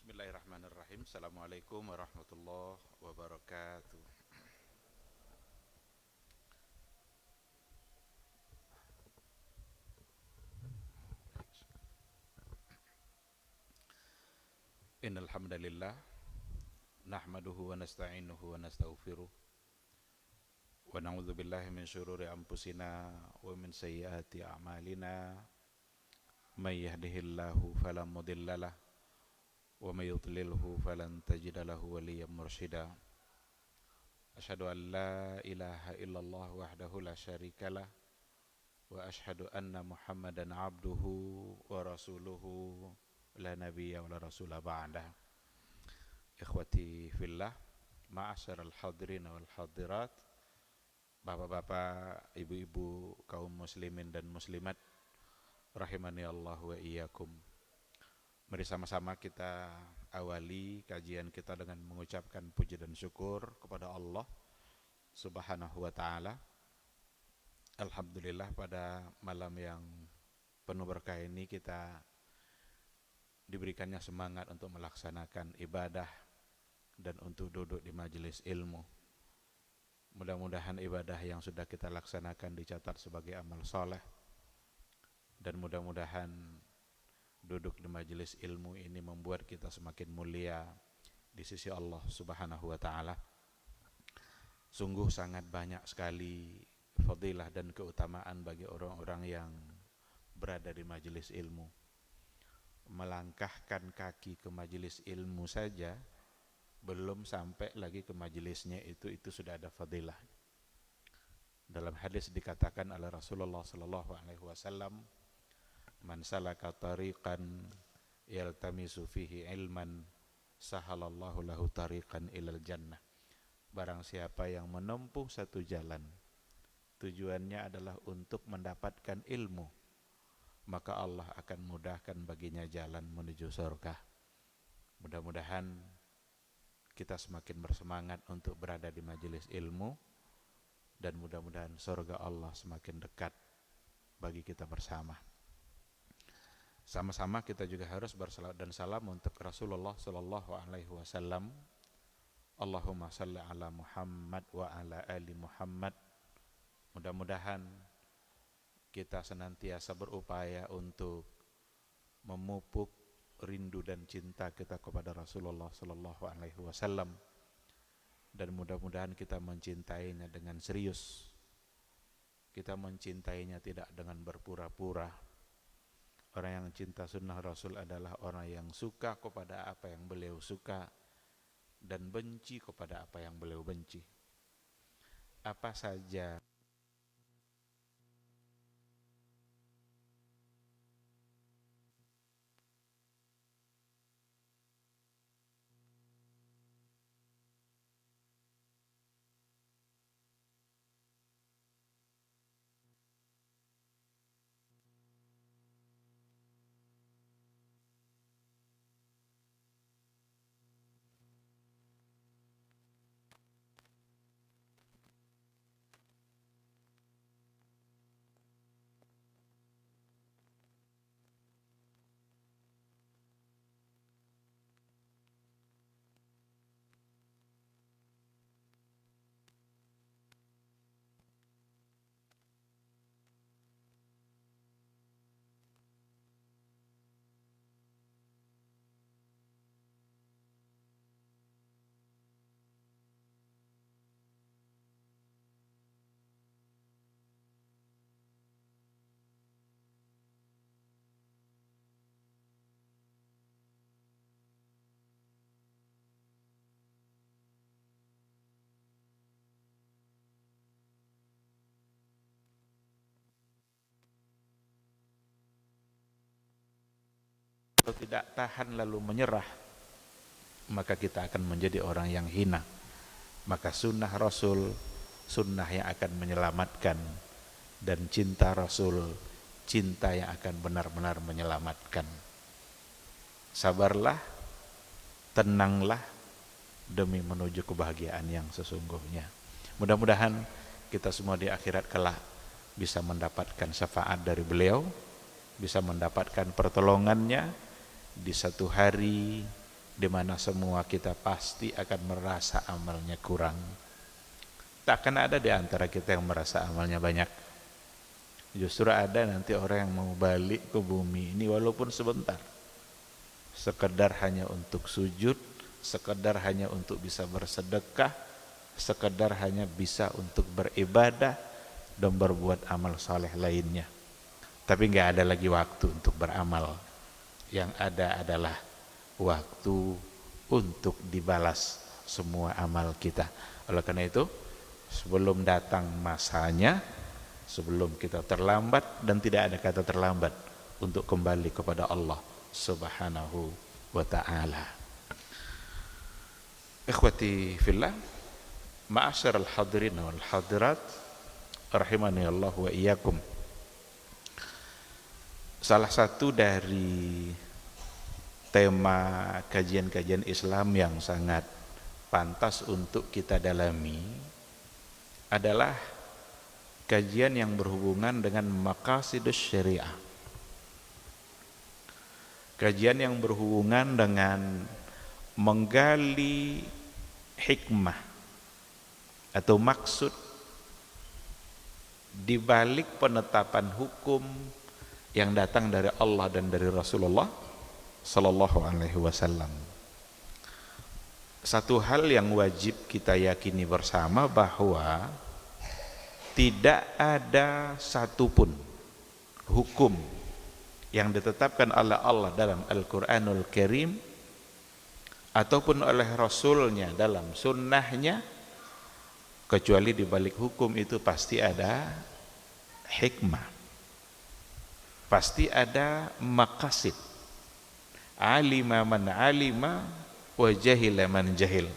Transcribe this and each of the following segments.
Bismillahirrahmanirrahim. Assalamualaikum warahmatullahi wabarakatuh. Innal hamdalillah nahmaduhu wa nasta'inuhu wa nastaghfiruh wa na'udzu billahi min syururi anfusina wa min sayyiati a'malina may yahdihillahu fala mudhillalah wa may yudlilhu falan tajida lahu waliyyan mursyida. Asyhadu an la ilaha illallah wahdahu la syarikalah wa asyhadu anna Muhammadan abduhu wa rasuluhu la nabiyya wa la rasula ba'dah. Ikhwati fillah, ma'asyiral hadirin wal hadirat, bapak-bapak, ibu-ibu, kaum muslimin dan muslimat, rahimani Allah wa iyyakum. Mari sama-sama kita awali kajian kita dengan mengucapkan puji dan syukur kepada Allah Subhanahu wa taala. Alhamdulillah, pada malam yang penuh berkah ini kita diberikannya semangat untuk melaksanakan ibadah dan untuk duduk di majelis ilmu. Mudah-mudahan ibadah yang sudah kita laksanakan dicatat sebagai amal soleh, dan mudah-mudahan duduk di majelis ilmu ini membuat kita semakin mulia di sisi Allah Subhanahu wa taala. Sungguh sangat banyak sekali fadilah dan keutamaan bagi orang-orang yang berada di majelis ilmu. Melangkahkan kaki ke majelis ilmu saja, belum sampai lagi ke majelisnya itu sudah ada fadilah. Dalam hadis dikatakan oleh Rasulullah sallallahu alaihi wasallam, man salaka tariqan yaltamisu fihi ilman sahalallahu lahu tariqan ilal jannah. Barang siapa yang menempuh satu jalan, tujuannya adalah untuk mendapatkan ilmu, maka Allah akan mudahkan baginya jalan menuju surga. Mudah-mudahan kita semakin bersemangat untuk berada di majelis ilmu, dan mudah-mudahan surga Allah semakin dekat bagi kita bersama. Sama-sama kita juga harus bersalawat dan salam untuk Rasulullah sallallahu alaihi wasallam. Allahumma salli ala Muhammad wa ala ali Muhammad. Mudah-mudahan kita senantiasa berupaya untuk memupuk rindu dan cinta kita kepada Rasulullah sallallahu alaihi wasallam, dan mudah-mudahan kita mencintainya dengan serius. Kita mencintainya tidak dengan berpura-pura. Orang yang cinta sunnah Rasul adalah orang yang suka kepada apa yang beliau suka dan benci kepada apa yang beliau benci. Apa saja kalau tidak tahan lalu menyerah, maka kita akan menjadi orang yang hina. Maka sunnah Rasul, sunnah yang akan menyelamatkan, dan cinta Rasul, cinta yang akan benar-benar menyelamatkan. Sabarlah, tenanglah demi menuju kebahagiaan yang sesungguhnya. Mudah-mudahan kita semua di akhirat kelak bisa mendapatkan syafaat dari beliau, bisa mendapatkan pertolongannya di satu hari di mana semua kita pasti akan merasa amalnya kurang. Tak akan ada di antara kita yang merasa amalnya banyak. Justru ada nanti orang yang mau balik ke bumi ini walaupun sebentar, sekedar hanya untuk sujud, sekedar hanya untuk bisa bersedekah, sekedar hanya bisa untuk beribadah dan berbuat amal saleh lainnya. Tapi nggak ada lagi waktu untuk beramal. Yang ada adalah waktu untuk dibalas semua amal kita. Oleh karena itu, sebelum datang masanya, sebelum kita terlambat, dan tidak ada kata terlambat untuk kembali kepada Allah Subhanahu wa ta'ala. Ikhwati fillah, ma'asyiral hadirin wal hadirat, rahimani Allah wa iyyakum. Salah satu dari tema kajian-kajian Islam yang sangat pantas untuk kita dalami adalah kajian yang berhubungan dengan maqasidus syariah. Kajian yang berhubungan dengan menggali hikmah atau maksud di balik penetapan hukum yang datang dari Allah dan dari Rasulullah sallallahu alaihi wasallam. Satu hal yang wajib kita yakini bersama bahwa tidak ada satupun hukum yang ditetapkan oleh Allah dalam Al-Quranul Karim ataupun oleh Rasulnya dalam sunnahnya, kecuali di balik hukum itu pasti ada hikmah, pasti ada maqasid. Alima man alima wa jahila man jahil.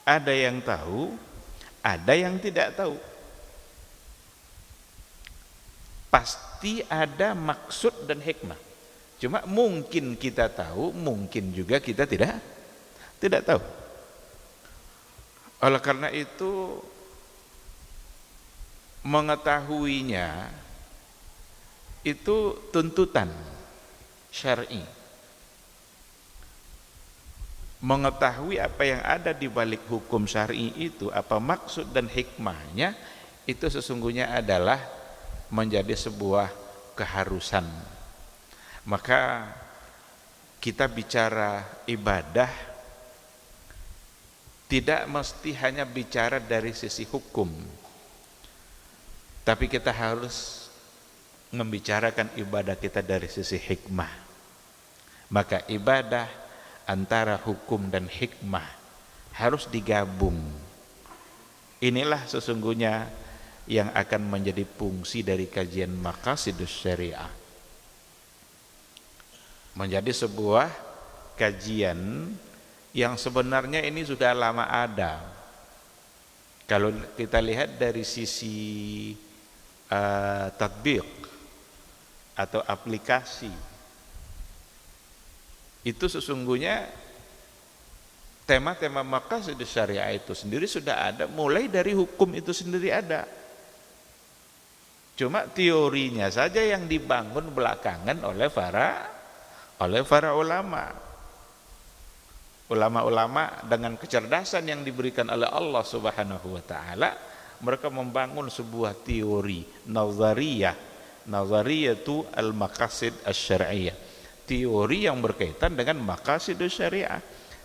Ada yang tahu, ada yang tidak tahu. Pasti ada maksud dan hikmah. Cuma mungkin kita tahu, mungkin juga kita tidak tahu. Oleh karena itu, mengetahuinya itu tuntutan syar'i. Mengetahui apa yang ada di balik hukum syar'i itu, apa maksud dan hikmahnya, itu sesungguhnya adalah menjadi sebuah keharusan. Maka kita bicara ibadah tidak mesti hanya bicara dari sisi hukum, tapi kita harus membicarakan ibadah kita dari sisi hikmah. Maka ibadah antara hukum dan hikmah harus digabung. Inilah sesungguhnya yang akan menjadi fungsi dari kajian maqasidus syariah. Menjadi sebuah kajian yang sebenarnya ini sudah lama ada. Kalau kita lihat dari sisi tatbiq atau aplikasi, itu sesungguhnya tema-tema maqasidus syariah itu sendiri sudah ada, mulai dari hukum itu sendiri ada. Cuma teorinya saja yang dibangun belakangan oleh para ulama. Ulama-ulama dengan kecerdasan yang diberikan oleh Allah Subhanahu wa taala, mereka membangun sebuah teori nazariyatu al-maqasid asy-syar'iyyah. Teori yang berkaitan dengan maqasidus syariah.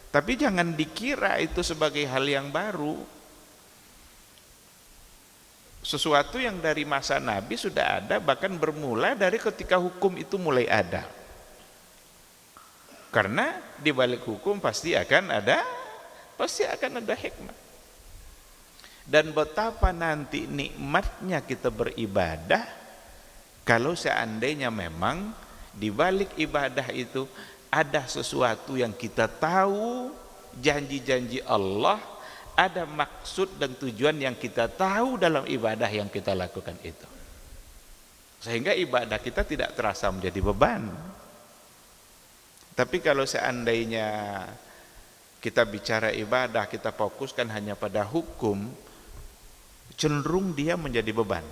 Tapi jangan dikira itu sebagai hal yang baru. Sesuatu yang dari masa Nabi sudah ada, bahkan bermula dari ketika hukum itu mulai ada. Karena di balik hukum pasti akan ada hikmah. Dan betapa nanti nikmatnya kita beribadah kalau seandainya memang di balik ibadah itu ada sesuatu yang kita tahu, janji-janji Allah, ada maksud dan tujuan yang kita tahu dalam ibadah yang kita lakukan itu. Sehingga ibadah kita tidak terasa menjadi beban. Tapi kalau seandainya kita bicara ibadah, kita fokuskan hanya pada hukum, cenderung dia menjadi beban.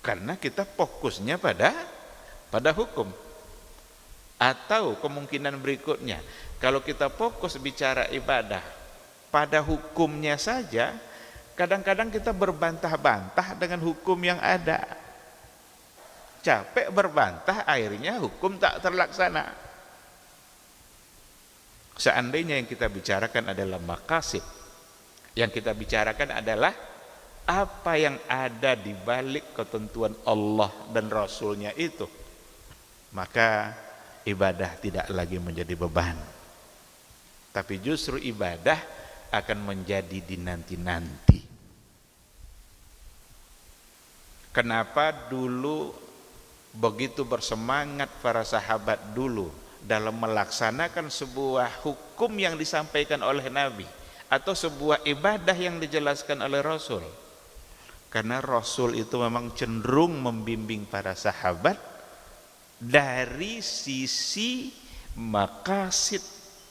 Karena kita fokusnya pada hukum. Atau kemungkinan berikutnya, kalau kita fokus bicara ibadah pada hukumnya saja, kadang-kadang kita berbantah-bantah dengan hukum yang ada. Capek berbantah, akhirnya hukum tak terlaksana. Seandainya yang kita bicarakan adalah maqasid, yang kita bicarakan adalah apa yang ada di balik ketentuan Allah dan Rasulnya itu, maka ibadah tidak lagi menjadi beban, tapi justru ibadah akan menjadi dinanti-nanti. Kenapa dulu begitu bersemangat para sahabat dulu dalam melaksanakan sebuah hukum yang disampaikan oleh Nabi atau sebuah ibadah yang dijelaskan oleh Rasul? Karena Rasul itu memang cenderung membimbing para sahabat dari sisi maqasid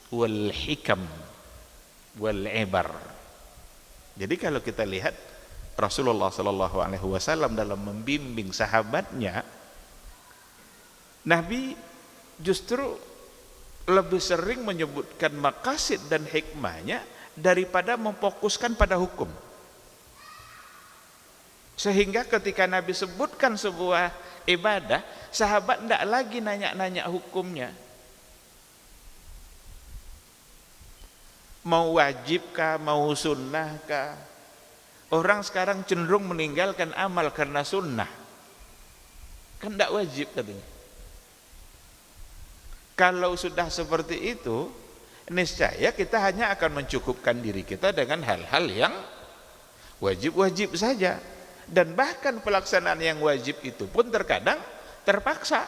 wal hikam wal ibar. Jadi kalau kita lihat Rasulullah sallallahu alaihi wasallam dalam membimbing sahabatnya, Nabi justru lebih sering menyebutkan maqasid dan hikmahnya daripada memfokuskan pada hukum. Sehingga ketika Nabi sebutkan sebuah ibadah, sahabat tidak lagi nanya-nanya hukumnya. Mau wajibkah, mau sunnahkah? Orang sekarang cenderung meninggalkan amal karena sunnah. Kan tidak wajib katanya. Kalau sudah seperti itu, niscaya kita hanya akan mencukupkan diri kita dengan hal-hal yang wajib-wajib saja. Dan bahkan pelaksanaan yang wajib itu pun terkadang terpaksa.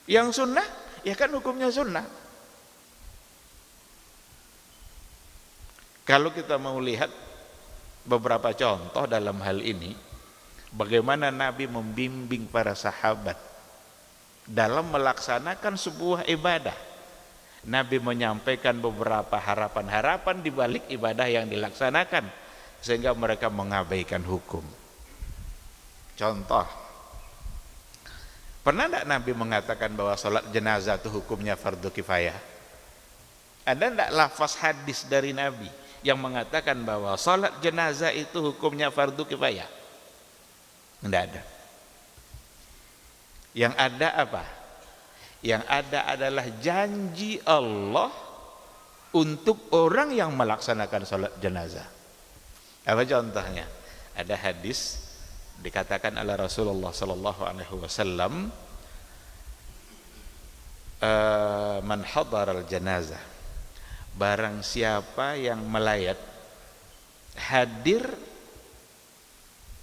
Yang sunnah, ya kan hukumnya sunnah. Kalau kita mau lihat beberapa contoh dalam hal ini, bagaimana Nabi membimbing para sahabat dalam melaksanakan sebuah ibadah. Nabi menyampaikan beberapa harapan-harapan di balik ibadah yang dilaksanakan, sehingga mereka mengabaikan hukum. Contoh, pernah tidak Nabi mengatakan bahwa sholat jenazah itu hukumnya fardu kifayah? Ada tidak lafaz hadis dari Nabi yang mengatakan bahwa sholat jenazah itu hukumnya fardu kifayah? Tidak ada. Yang ada apa? Yang ada adalah janji Allah untuk orang yang melaksanakan sholat jenazah. Apa contohnya? Ada hadis dikatakan oleh Rasulullah sallallahu alaihi wasallam, man hadaral janazah, barang siapa yang melayat, hadir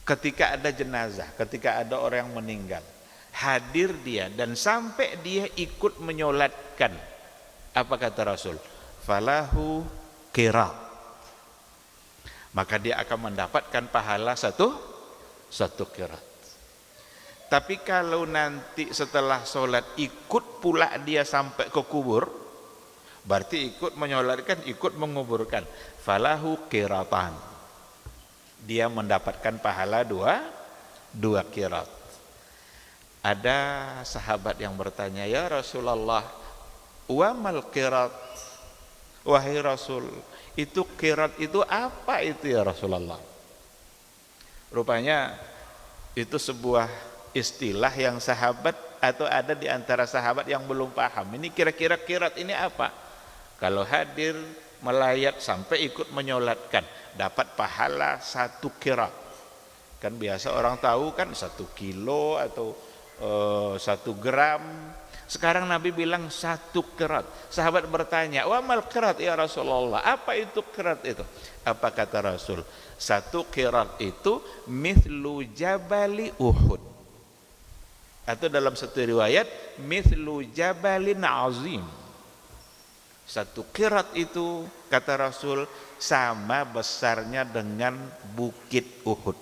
ketika ada jenazah, ketika ada orang yang meninggal, hadir dia dan sampai dia ikut menyolatkan, apa kata Rasul? Falahu qirat, maka dia akan mendapatkan pahala satu qirat. Tapi kalau nanti setelah sholat ikut pula dia sampai ke kubur, berarti ikut menyolatkan, ikut menguburkan, falahu qiratan, dia mendapatkan pahala dua qirat. Ada sahabat yang bertanya, ya Rasulullah, wa mal qirat? Wahai Rasul, itu qirat itu apa itu ya Rasulullah? Rupanya itu sebuah istilah yang sahabat atau ada di antara sahabat yang belum paham. Ini kira-kira qirat ini apa? Kalau hadir melayat sampai ikut menyolatkan, dapat pahala 1 qirat. Kan biasa orang tahu kan 1 kilo atau 1 gram. Sekarang Nabi bilang 1 qirat. Sahabat bertanya, wa mal qirat ya Rasulullah? Apa itu qirat itu? Apa kata Rasul? 1 qirat itu mithlu jabali Uhud. Atau dalam satu riwayat, mithlu jabalin azim. 1 qirat itu kata Rasul sama besarnya dengan bukit Uhud.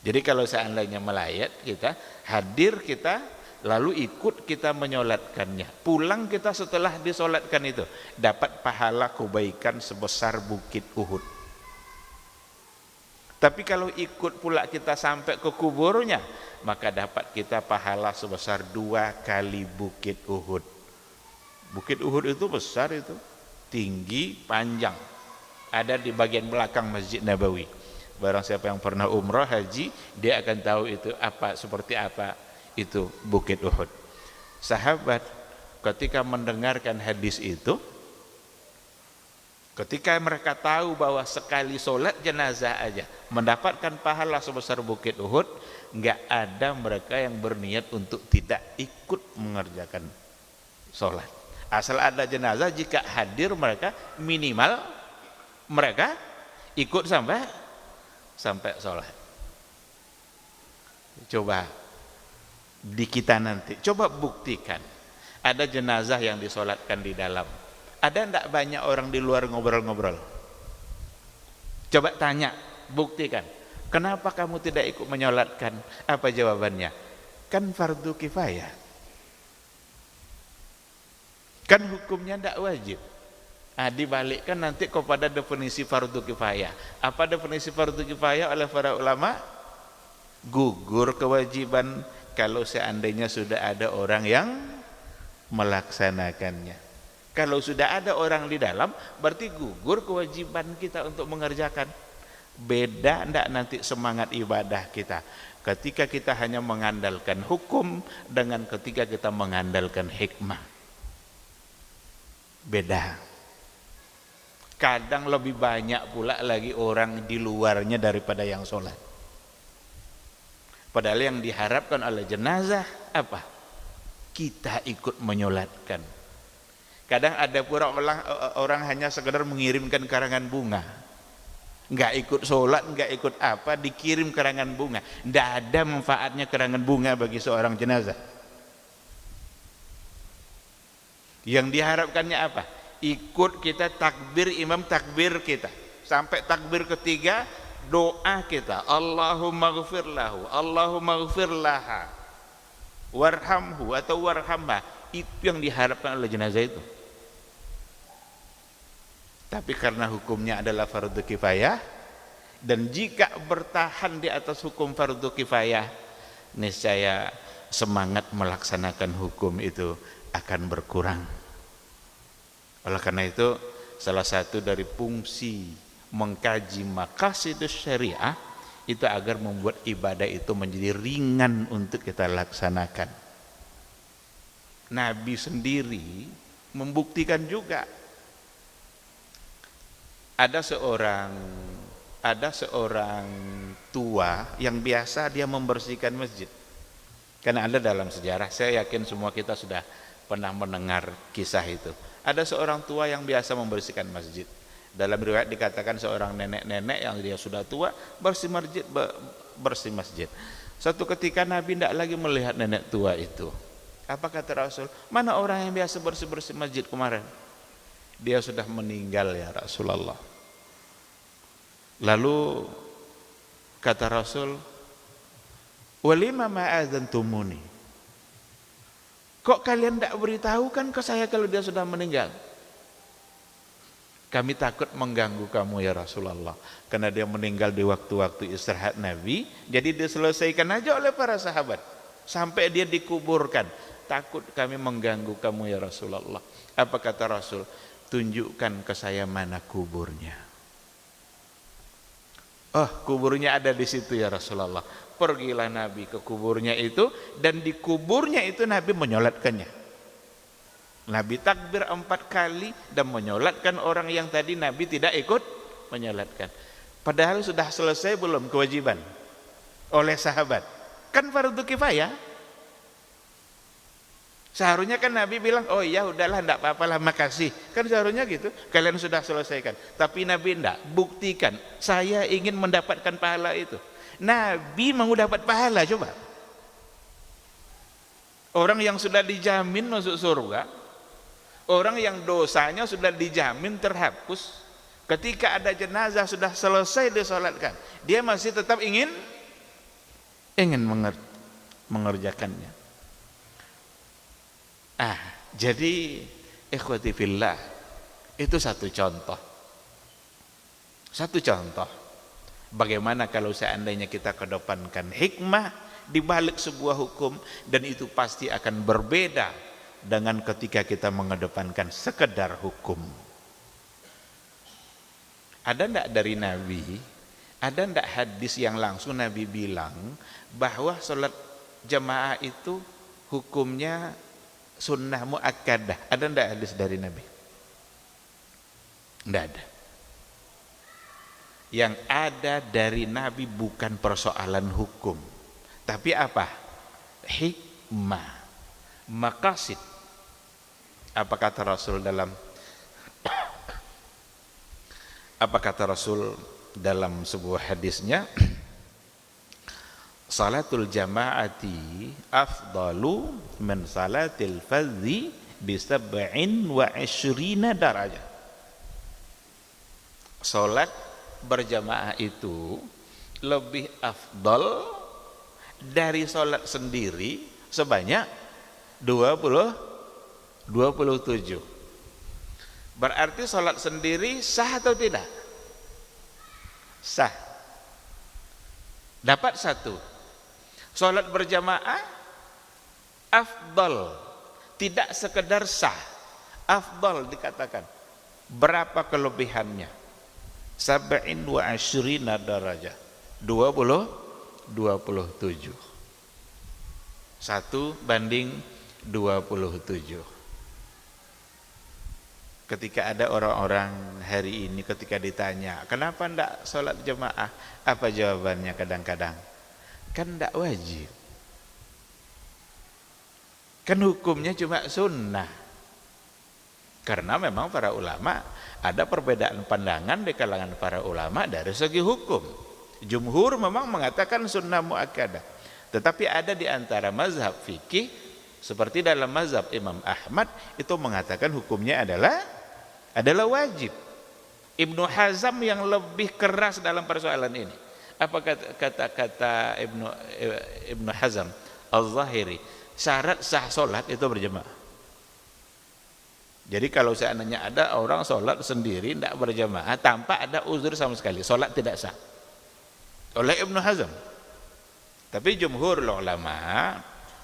Jadi kalau seandainya melayat kita, hadir kita, lalu ikut kita menyolatkannya, pulang kita setelah disolatkan itu dapat pahala kebaikan sebesar bukit Uhud. Tapi kalau ikut pula kita sampai ke kuburnya, maka dapat kita pahala sebesar 2 kali Bukit Uhud. Bukit Uhud itu besar, itu tinggi, panjang, ada di bagian belakang Masjid Nabawi. Barang siapa yang pernah umrah haji, dia akan tahu itu seperti apa itu Bukit Uhud. Sahabat ketika mendengarkan hadis itu, ketika mereka tahu bahwa sekali sholat jenazah aja mendapatkan pahala sebesar Bukit Uhud, nggak ada mereka yang berniat untuk tidak ikut mengerjakan sholat. Asal ada jenazah, jika hadir mereka minimal mereka ikut sampai sholat. Coba di kita nanti, coba buktikan ada jenazah yang disolatkan di dalam. Ada enggak banyak orang di luar ngobrol-ngobrol? Coba tanya, buktikan. Kenapa kamu tidak ikut menyolatkan? Apa jawabannya? Kan fardu kifayah. Kan hukumnya enggak wajib. Dibalikkan nanti kepada definisi fardu kifayah. Apa definisi fardu kifayah oleh para ulama? Gugur kewajiban kalau seandainya sudah ada orang yang melaksanakannya. Kalau sudah ada orang di dalam, berarti gugur kewajiban kita untuk mengerjakan. Beda ndak nanti semangat ibadah kita ketika kita hanya mengandalkan hukum dengan ketika kita mengandalkan hikmah. Beda. Kadang lebih banyak pula lagi orang di luarnya daripada yang sholat. Padahal yang diharapkan oleh jenazah apa? Kita ikut menyolatkan. Kadang ada pula orang hanya sekedar mengirimkan karangan bunga, nggak ikut sholat, nggak ikut apa, dikirim karangan bunga. Nggak ada manfaatnya karangan bunga bagi seorang jenazah. Yang diharapkannya apa? Ikut kita takbir, imam takbir kita sampai takbir ketiga, doa kita Allahumma ghfir lahu, Allahumma ghfir laha, warhamhu atau warhamha. Itu yang diharapkan oleh jenazah itu. Tapi karena hukumnya adalah fardu kifayah, dan jika bertahan di atas hukum fardu kifayah, niscaya semangat melaksanakan hukum itu akan berkurang. Oleh karena itu, salah satu dari fungsi mengkaji maqasidus syariah itu agar membuat ibadah itu menjadi ringan untuk kita laksanakan. Nabi sendiri membuktikan juga. Ada seorang tua yang biasa dia membersihkan masjid. Karena ada dalam sejarah, saya yakin semua kita sudah pernah mendengar kisah itu. Ada seorang tua yang biasa membersihkan masjid. Dalam riwayat dikatakan seorang nenek-nenek yang dia sudah tua bersih masjid. Suatu ketika Nabi tidak lagi melihat nenek tua itu. Apa kata Rasul? Mana orang yang biasa bersih masjid kemarin? Dia sudah meninggal ya Rasulullah. Lalu kata Rasul, walima ma'adzantumuni, kok kalian tidak beritahukan ke saya kalau dia sudah meninggal? Kami takut mengganggu kamu ya Rasulullah, karena dia meninggal di waktu-waktu istirahat Nabi. Jadi diselesaikan aja oleh para sahabat sampai dia dikuburkan. Takut kami mengganggu kamu ya Rasulullah. Apa kata Rasul? Tunjukkan ke saya mana kuburnya. Oh, kuburnya ada di situ ya Rasulullah. Pergilah Nabi ke kuburnya itu, dan di kuburnya itu Nabi menyolatkannya. Nabi takbir 4 kali dan menyolatkan orang yang tadi Nabi tidak ikut menyolatkan. Padahal sudah selesai belum kewajiban oleh sahabat? Kan fardu kifayah. Seharusnya kan Nabi bilang, oh ya udahlah, enggak apa-apalah, makasih. Kan seharusnya gitu, kalian sudah selesaikan. Tapi Nabi enggak, buktikan, saya ingin mendapatkan pahala itu. Nabi mau dapat pahala, coba. Orang yang sudah dijamin masuk surga, orang yang dosanya sudah dijamin terhapus, ketika ada jenazah sudah selesai disolatkan, dia masih tetap ingin mengerjakannya. Jadi ikhwati fillah, itu satu contoh. Bagaimana kalau seandainya kita kedepankan hikmah di balik sebuah hukum, dan itu pasti akan berbeda dengan ketika kita mengedepankan sekedar hukum. Ada enggak dari Nabi, ada enggak hadis yang langsung Nabi bilang bahwa sholat jamaah itu hukumnya sunnah muakkadah? Ada enggak hadis dari Nabi? Enggak ada. Yang ada dari Nabi bukan persoalan hukum, tapi apa? Hikmah, maqasid. Apa kata Rasul dalam sebuah hadisnya? Salatul jamaati afdalu min salatil fardhi bi 27 darajah. Salat berjamaah itu lebih afdal dari salat sendiri sebanyak 27. Berarti salat sendiri sah atau tidak? Sah. Dapat satu. Salat berjamaah afdal, tidak sekedar sah, afdal dikatakan. Berapa kelebihannya? 27 darajah, 27. 1:27. Ketika ada orang-orang hari ini ketika ditanya, kenapa enggak sholat jemaah? Apa jawabannya kadang-kadang? Kan enggak wajib. Kan hukumnya cuma sunnah. Karena memang para ulama, ada perbedaan pandangan di kalangan para ulama dari segi hukum. Jumhur memang mengatakan sunnah muakkadah. Tetapi ada di antara mazhab fikih, seperti dalam mazhab Imam Ahmad, itu mengatakan hukumnya adalah wajib. Ibnu Hazm yang lebih keras dalam persoalan ini. Apa kata Ibnu Hazm Al-Zahiri? Syarat sah solat itu berjamaah. Jadi kalau seandainya ada orang sholat sendiri tidak berjamaah tanpa ada uzur sama sekali, sholat tidak sah oleh Ibnu Hazm. Tapi jumhur ulama,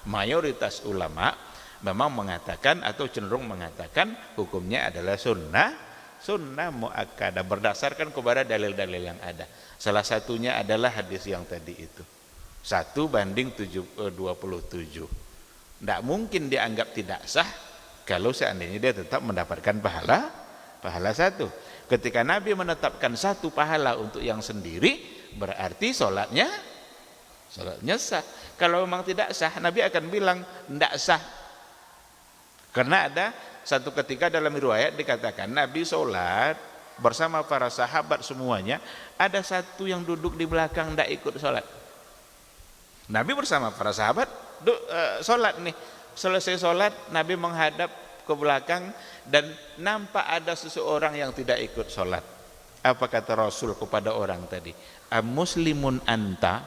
mayoritas ulama memang mengatakan atau cenderung mengatakan hukumnya adalah sunnah muakkadah berdasarkan kepada dalil-dalil yang ada. Salah satunya adalah hadis yang tadi itu, 1:27. Tidak mungkin dianggap tidak sah kalau seandainya dia tetap mendapatkan pahala satu. Ketika Nabi menetapkan satu pahala untuk yang sendiri, berarti sholatnya sah. Kalau memang tidak sah, Nabi akan bilang tidak sah. Karena ada satu ketika dalam riwayat dikatakan Nabi sholat bersama para sahabat semuanya, ada satu yang duduk di belakang tidak ikut sholat. Nabi bersama para sahabat sholat nih. Selesai sholat, Nabi menghadap ke belakang dan nampak ada seseorang yang tidak ikut sholat. Apa kata Rasul kepada orang tadi? Muslimun anta?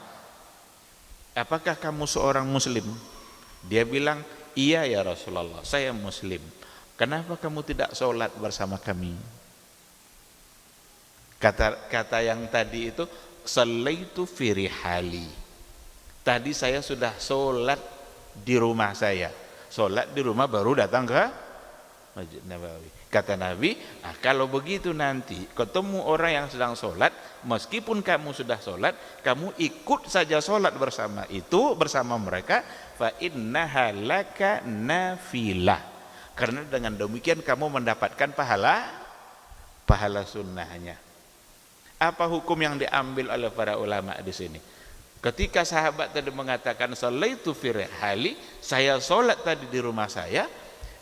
Apakah kamu seorang muslim? Dia bilang, iya ya Rasulullah, saya muslim. Kenapa kamu tidak sholat bersama kami? Kata yang tadi itu, sallaitu fi rihali. Tadi saya sudah sholat di rumah saya. Sholat di rumah baru datang ke Masjid Nabawi. Kata Nabi, kalau begitu nanti ketemu orang yang sedang sholat, meskipun kamu sudah sholat, kamu ikut saja sholat bersama mereka, fa innaha laka nafilah. Karena dengan demikian kamu mendapatkan pahala sunnahnya. Apa hukum yang diambil oleh para ulama di sini? Ketika sahabat tadi mengatakan sallaitu fi rihali, saya sholat tadi di rumah saya,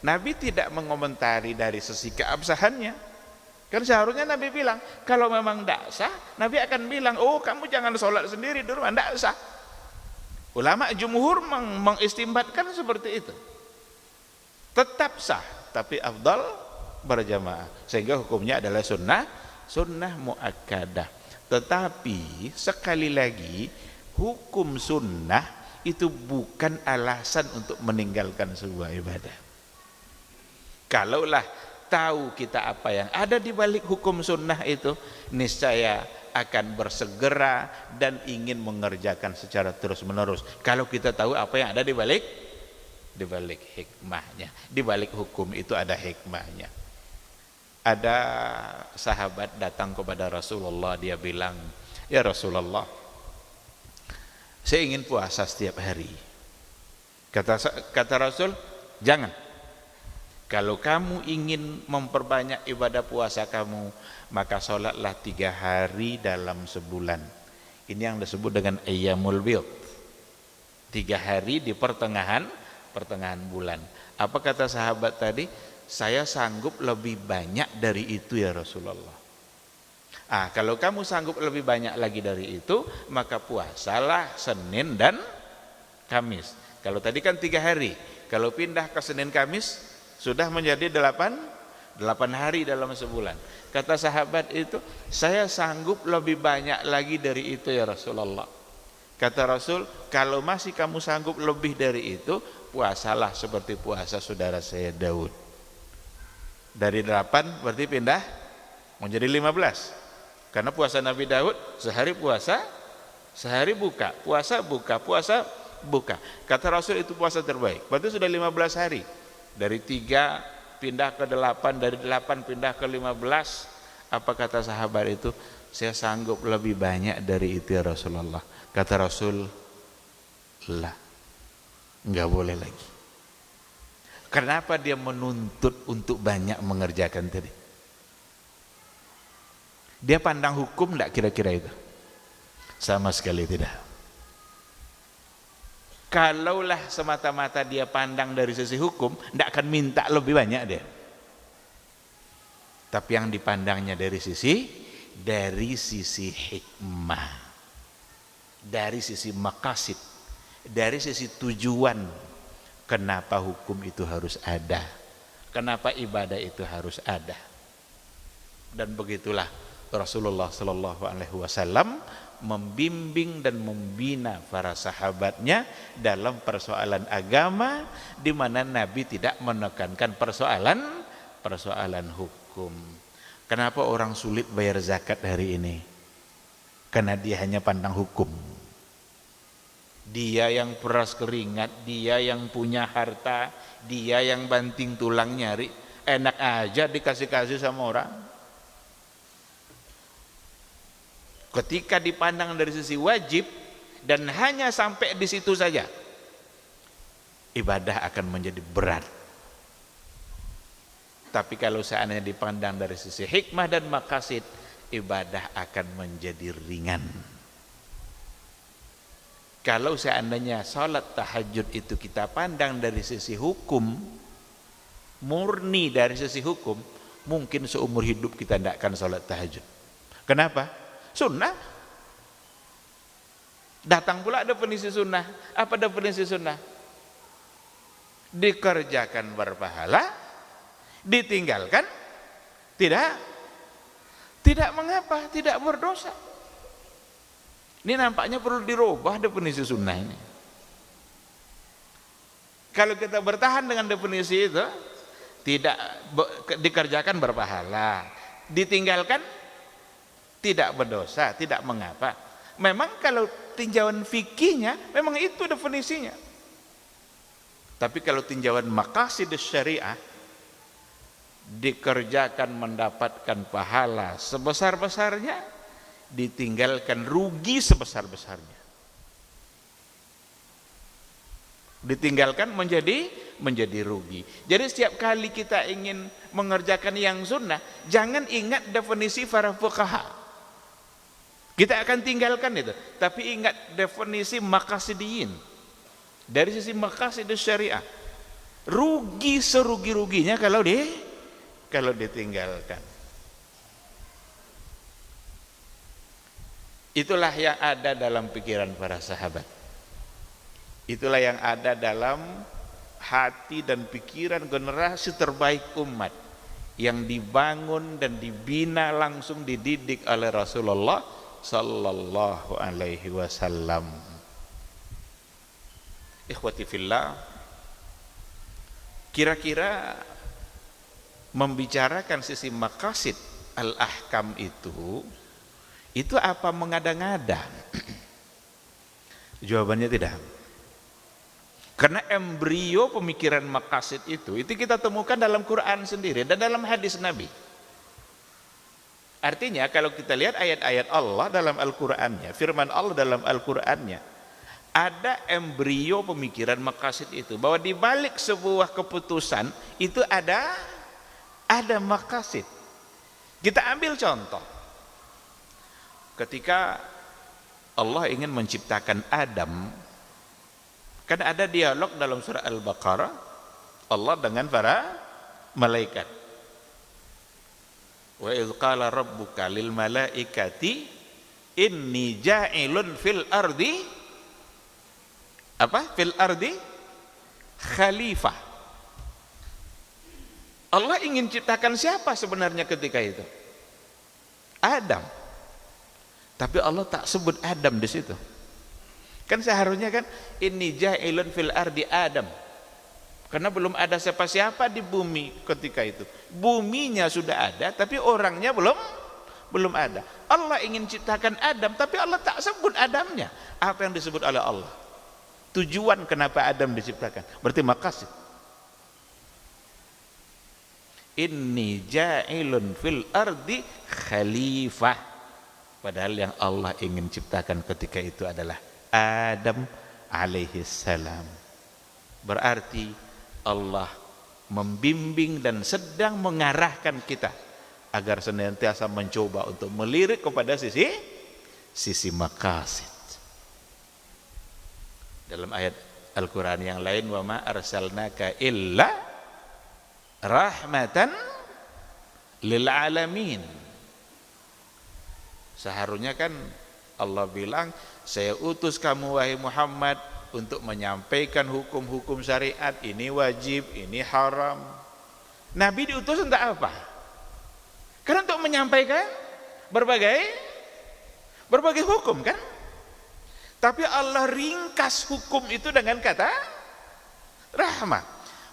Nabi tidak mengomentari dari sisi keabsahannya. Kan seharusnya Nabi bilang, kalau memang tidak sah, Nabi akan bilang, oh kamu jangan sholat sendiri di rumah, tidak sah. Ulama jumhur mengistimbatkan seperti itu. Tetap sah, tapi afdal berjamaah. Sehingga hukumnya adalah sunnah muakkadah. Tetapi sekali lagi, hukum sunnah itu bukan alasan untuk meninggalkan sebuah ibadah. Kalaulah tahu kita apa yang ada di balik hukum sunnah itu, niscaya akan bersegera dan ingin mengerjakan secara terus-menerus. Kalau kita tahu apa yang ada di balik hikmahnya, di balik hukum itu ada hikmahnya. Ada sahabat datang kepada Rasulullah, dia bilang, "Ya Rasulullah, saya ingin puasa setiap hari." Kata Rasul, "Jangan. Kalau kamu ingin memperbanyak ibadah puasa kamu, maka sholatlah 3 hari dalam sebulan." Ini yang disebut dengan ayyamul bid, 3 hari di pertengahan bulan. Apa kata sahabat tadi? "Saya sanggup lebih banyak dari itu ya Rasulullah." Kalau kamu sanggup lebih banyak lagi dari itu, maka puasalah Senin dan Kamis. Kalau tadi kan 3 hari, kalau pindah ke Senin Kamis sudah menjadi 8 hari dalam sebulan. Kata sahabat itu, "Saya sanggup lebih banyak lagi dari itu ya Rasulullah." Kata Rasul, "Kalau masih kamu sanggup lebih dari itu, puasalah seperti puasa saudara saya Daud." Dari 8 berarti pindah menjadi 15. Karena puasa Nabi Daud sehari puasa, sehari buka, puasa buka, puasa buka. Kata Rasul itu puasa terbaik. Berarti sudah 15 hari. Dari 3 pindah ke 8, dari 8 pindah ke 15. Apa kata sahabat itu? "Saya sanggup lebih banyak dari itu ya Rasulullah." Kata Rasul, "Lah, enggak boleh lagi." Kenapa dia menuntut untuk banyak mengerjakan tadi? Dia pandang hukum enggak kira-kira itu? Sama sekali tidak. Kalaulah semata-mata dia pandang dari sisi hukum, tidak akan minta lebih banyak dia. Tapi yang dipandangnya dari sisi hikmah, dari sisi maqasid, dari sisi tujuan. Kenapa hukum itu harus ada? Kenapa ibadah itu harus ada? Dan begitulah Rasulullah Shallallahu Alaihi Wasallam membimbing dan membina para sahabatnya dalam persoalan agama, di mana Nabi tidak menekankan persoalan hukum. Kenapa orang sulit bayar zakat hari ini? Karena dia hanya pandang hukum. Dia yang peras keringat, dia yang punya harta, dia yang banting tulang nyari, enak aja dikasih-kasih sama orang. Ketika dipandang dari sisi wajib dan hanya sampai di situ saja, ibadah akan menjadi berat. Tapi kalau seandainya dipandang dari sisi hikmah dan maqasid, ibadah akan menjadi ringan. Kalau seandainya salat tahajud itu kita pandang dari sisi hukum, murni dari sisi hukum, mungkin seumur hidup kita tidak akan salat tahajud. Kenapa? Sunnah. Datang pula definisi sunnah. Apa definisi sunnah? Dikerjakan berpahala, ditinggalkan tidak mengapa, tidak berdosa. Ini nampaknya perlu dirubah definisi sunnah ini. Kalau kita bertahan dengan definisi itu, tidak dikerjakan berpahala, ditinggalkan tidak berdosa, tidak mengapa. Memang kalau tinjauan fikihnya memang itu definisinya. Tapi kalau tinjauan maqasid syariah, dikerjakan mendapatkan pahala sebesar-besarnya, ditinggalkan rugi sebesar-besarnya. Ditinggalkan menjadi rugi. Jadi setiap kali kita ingin mengerjakan yang sunnah, jangan ingat definisi para fuqaha. Kita akan tinggalkan itu, tapi ingat definisi maqasidiyin. Dari sisi maqasid syariah, rugi serugi-ruginya kalau ditinggalkan. Itulah yang ada dalam pikiran para sahabat. Itulah yang ada dalam hati dan pikiran generasi terbaik umat yang dibangun dan dibina langsung dididik oleh Rasulullah sallallahu alaihi wasallam. Ikhwati fillah, kira-kira membicarakan sisi maqasid al-ahkam Itu apa mengada-ngada? Jawabannya tidak. Karena embrio pemikiran maqasid itu kita temukan dalam Quran sendiri dan dalam hadis Nabi. Artinya kalau kita lihat ayat-ayat Allah dalam Al-Qur'annya, firman Allah dalam Al-Qur'annya, ada embrio pemikiran maqasid itu, bahwa di balik sebuah keputusan itu ada maqasid. Kita ambil contoh. Ketika Allah ingin menciptakan Adam, kan ada dialog dalam surah Al-Baqarah Allah dengan para malaikat. Wa idz qala rabbuka lil malaikati inni ja'ilun fil ardi khalifah. Allah ingin ciptakan siapa sebenarnya ketika itu? Adam. Tapi Allah tak sebut Adam di situ. Kan seharusnya kan inni ja'ilun fil ardi Adam. Karena belum ada siapa-siapa di bumi ketika itu. Buminya sudah ada tapi orangnya belum ada. Allah ingin ciptakan Adam tapi Allah tak sebut Adamnya. Apa yang disebut oleh Allah? Tujuan kenapa Adam diciptakan. Berarti maqasid. Inni ja'ilun fil ardi khalifah. Padahal yang Allah ingin ciptakan ketika itu adalah Adam alaihi salam. Berarti Allah membimbing dan sedang mengarahkan kita agar senantiasa mencoba untuk melirik kepada sisi maqasid. Dalam ayat Al-Quran yang lain, wa ma arsalnaka illa rahmatan lil alamin. Seharusnya kan Allah bilang, saya utus kamu wahai Muhammad untuk menyampaikan hukum-hukum syariat, ini wajib, ini haram. Nabi diutus untuk apa? Karena untuk menyampaikan berbagai hukum kan? Tapi Allah ringkas hukum itu dengan kata rahmat.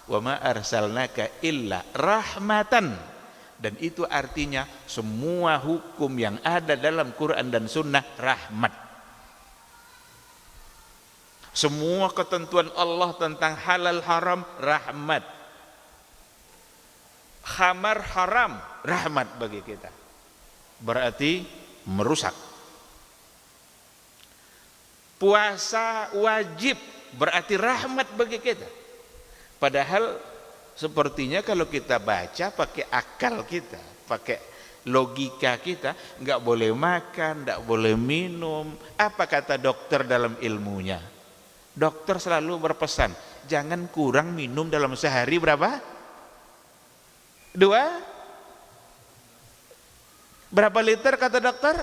Wa ma arsalnaka illa rahmatan. Dan itu artinya semua hukum yang ada dalam Quran dan Sunnah rahmat. Semua ketentuan Allah tentang halal haram rahmat. Khamar haram rahmat bagi kita. Berarti merusak. Puasa wajib berarti rahmat bagi kita. Padahal sepertinya kalau kita baca pakai akal kita, pakai logika kita, nggak boleh makan, nggak boleh minum. Apa kata dokter dalam ilmunya? Dokter selalu berpesan, jangan kurang minum dalam sehari berapa? 2? Berapa liter kata dokter?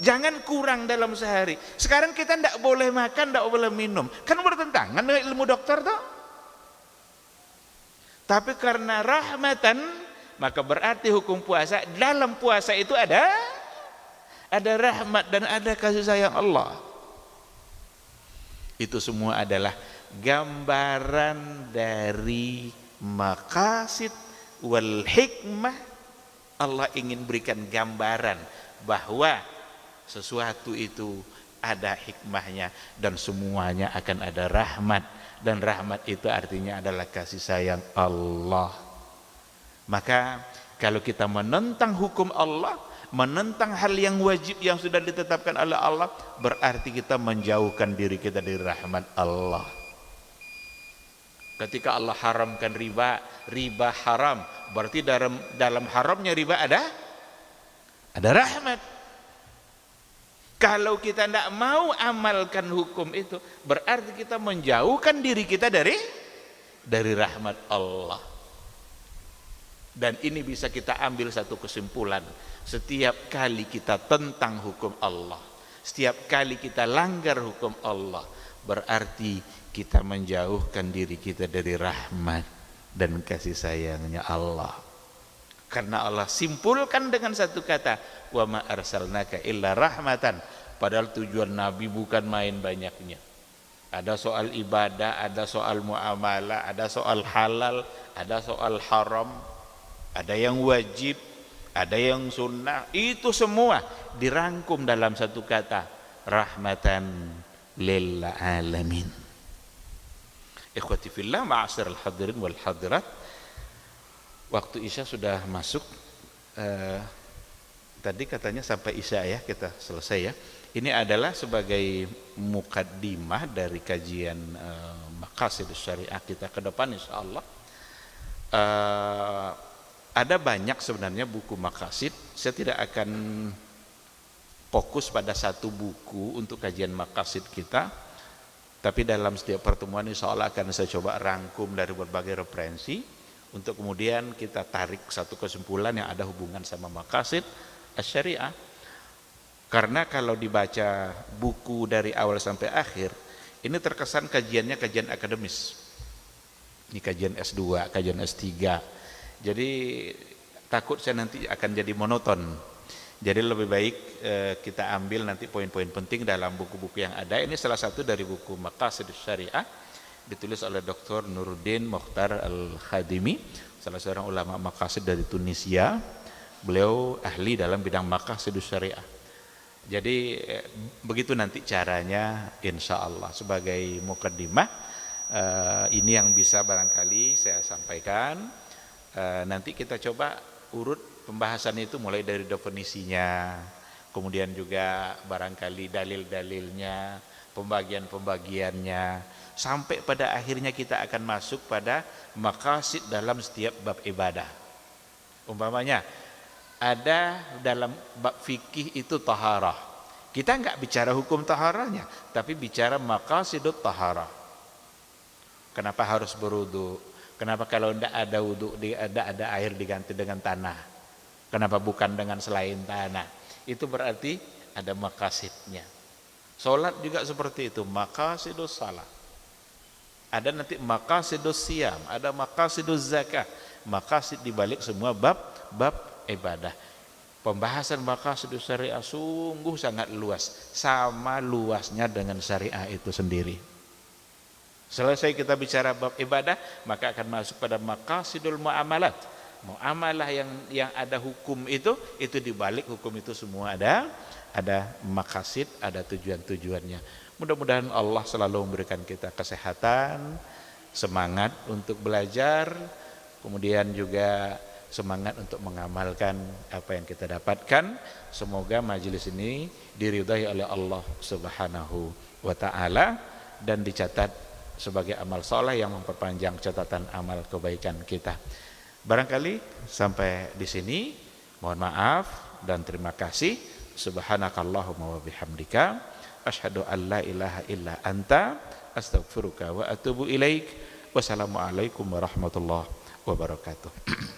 Jangan kurang dalam sehari. Sekarang kita nggak boleh makan, nggak boleh minum. Kan bertentangan dengan ilmu dokter toh? Tapi karena rahmatan, maka berarti hukum puasa, dalam puasa itu ada rahmat dan ada kasih sayang Allah. Itu semua adalah gambaran dari maqasid wal hikmah. Allah ingin berikan gambaran bahwa sesuatu itu ada hikmahnya dan semuanya akan ada rahmat. Dan rahmat itu artinya adalah kasih sayang Allah. Maka kalau kita menentang hukum Allah, menentang hal yang wajib yang sudah ditetapkan oleh Allah, berarti kita menjauhkan diri kita dari rahmat Allah. Ketika Allah haramkan riba haram, berarti dalam haramnya riba ada rahmat. Kalau kita tidak mau amalkan hukum itu, berarti kita menjauhkan diri kita dari rahmat Allah. Dan ini bisa kita ambil satu kesimpulan. Setiap kali kita tentang hukum Allah, setiap kali kita langgar hukum Allah, berarti kita menjauhkan diri kita dari rahmat dan kasih sayangnya Allah. Karena Allah simpulkan dengan satu kata, wa ma arsalnaka illa rahmatan. Padahal tujuan Nabi bukan main banyaknya. Ada soal ibadah, ada soal muamalah, ada soal halal, ada soal haram, ada yang wajib, ada yang sunnah. Itu semua dirangkum dalam satu kata, rahmatan lil alamin. Ikhwati fillah, ma'asyiral hadirin wal hadirat, waktu Isya sudah masuk. Tadi katanya sampai Isya ya, kita selesai ya. Ini adalah sebagai mukaddimah dari kajian maqasidus syariah kita ke depan insyaallah. Ada banyak sebenarnya buku maqasid. Saya tidak akan fokus pada satu buku untuk kajian maqasid kita, tapi dalam setiap pertemuan insyaallah akan saya coba rangkum dari berbagai referensi untuk kemudian kita tarik satu kesimpulan yang ada hubungan sama maqasid asy-syariah. Karena kalau dibaca buku dari awal sampai akhir, ini terkesan kajiannya kajian akademis. Ini kajian S2, kajian S3. Jadi takut saya nanti akan jadi monoton. Jadi lebih baik kita ambil nanti poin-poin penting dalam buku-buku yang ada. Ini salah satu dari buku Maqasidus Syariah, ditulis oleh Dr. Nuruddin Mokhtar Al-Khadimi, salah seorang ulama maqasid dari Tunisia. Beliau ahli dalam bidang Maqasidus Syariah. Jadi begitu nanti caranya insya Allah. Sebagai mukaddimah, ini yang bisa barangkali saya sampaikan. Nanti kita coba urut pembahasan itu mulai dari definisinya, kemudian juga barangkali dalil-dalilnya, pembagian-pembagiannya, sampai pada akhirnya kita akan masuk pada maqasid dalam setiap bab ibadah. Umpamanya ada dalam bab fikih itu taharah, kita enggak bicara hukum taharahnya, tapi bicara maqasidut taharah. Kenapa harus berwudu? Kenapa kalau tidak ada wudu, ada air diganti dengan tanah? Kenapa bukan dengan selain tanah? Itu berarti ada maqasidnya. Salat juga seperti itu, maqasidus salat. Ada nanti maqasidus siyam, ada maqasidus zakah. Maqasid dibalik semua bab ibadah. Pembahasan maqasidus syariah sungguh sangat luas, sama luasnya dengan syariah itu sendiri. Selesai kita bicara bab ibadah, maka akan masuk pada maqasidul muamalat. Muamalah yang ada hukum itu dibalik hukum itu semua ada maqasid, ada tujuan-tujuannya. Mudah-mudahan Allah selalu memberikan kita kesehatan, semangat untuk belajar, kemudian juga semangat untuk mengamalkan apa yang kita dapatkan. Semoga majelis ini diridhai oleh Allah Subhanahu wa taala dan dicatat sebagai amal saleh yang memperpanjang catatan amal kebaikan kita. Barangkali sampai di sini. Mohon maaf dan terima kasih. Subhanakallahumma wa bihamdika asyhadu an la ilaha illa anta astaghfiruka wa atubu ilaik. Wassalamualaikum warahmatullahi wabarakatuh.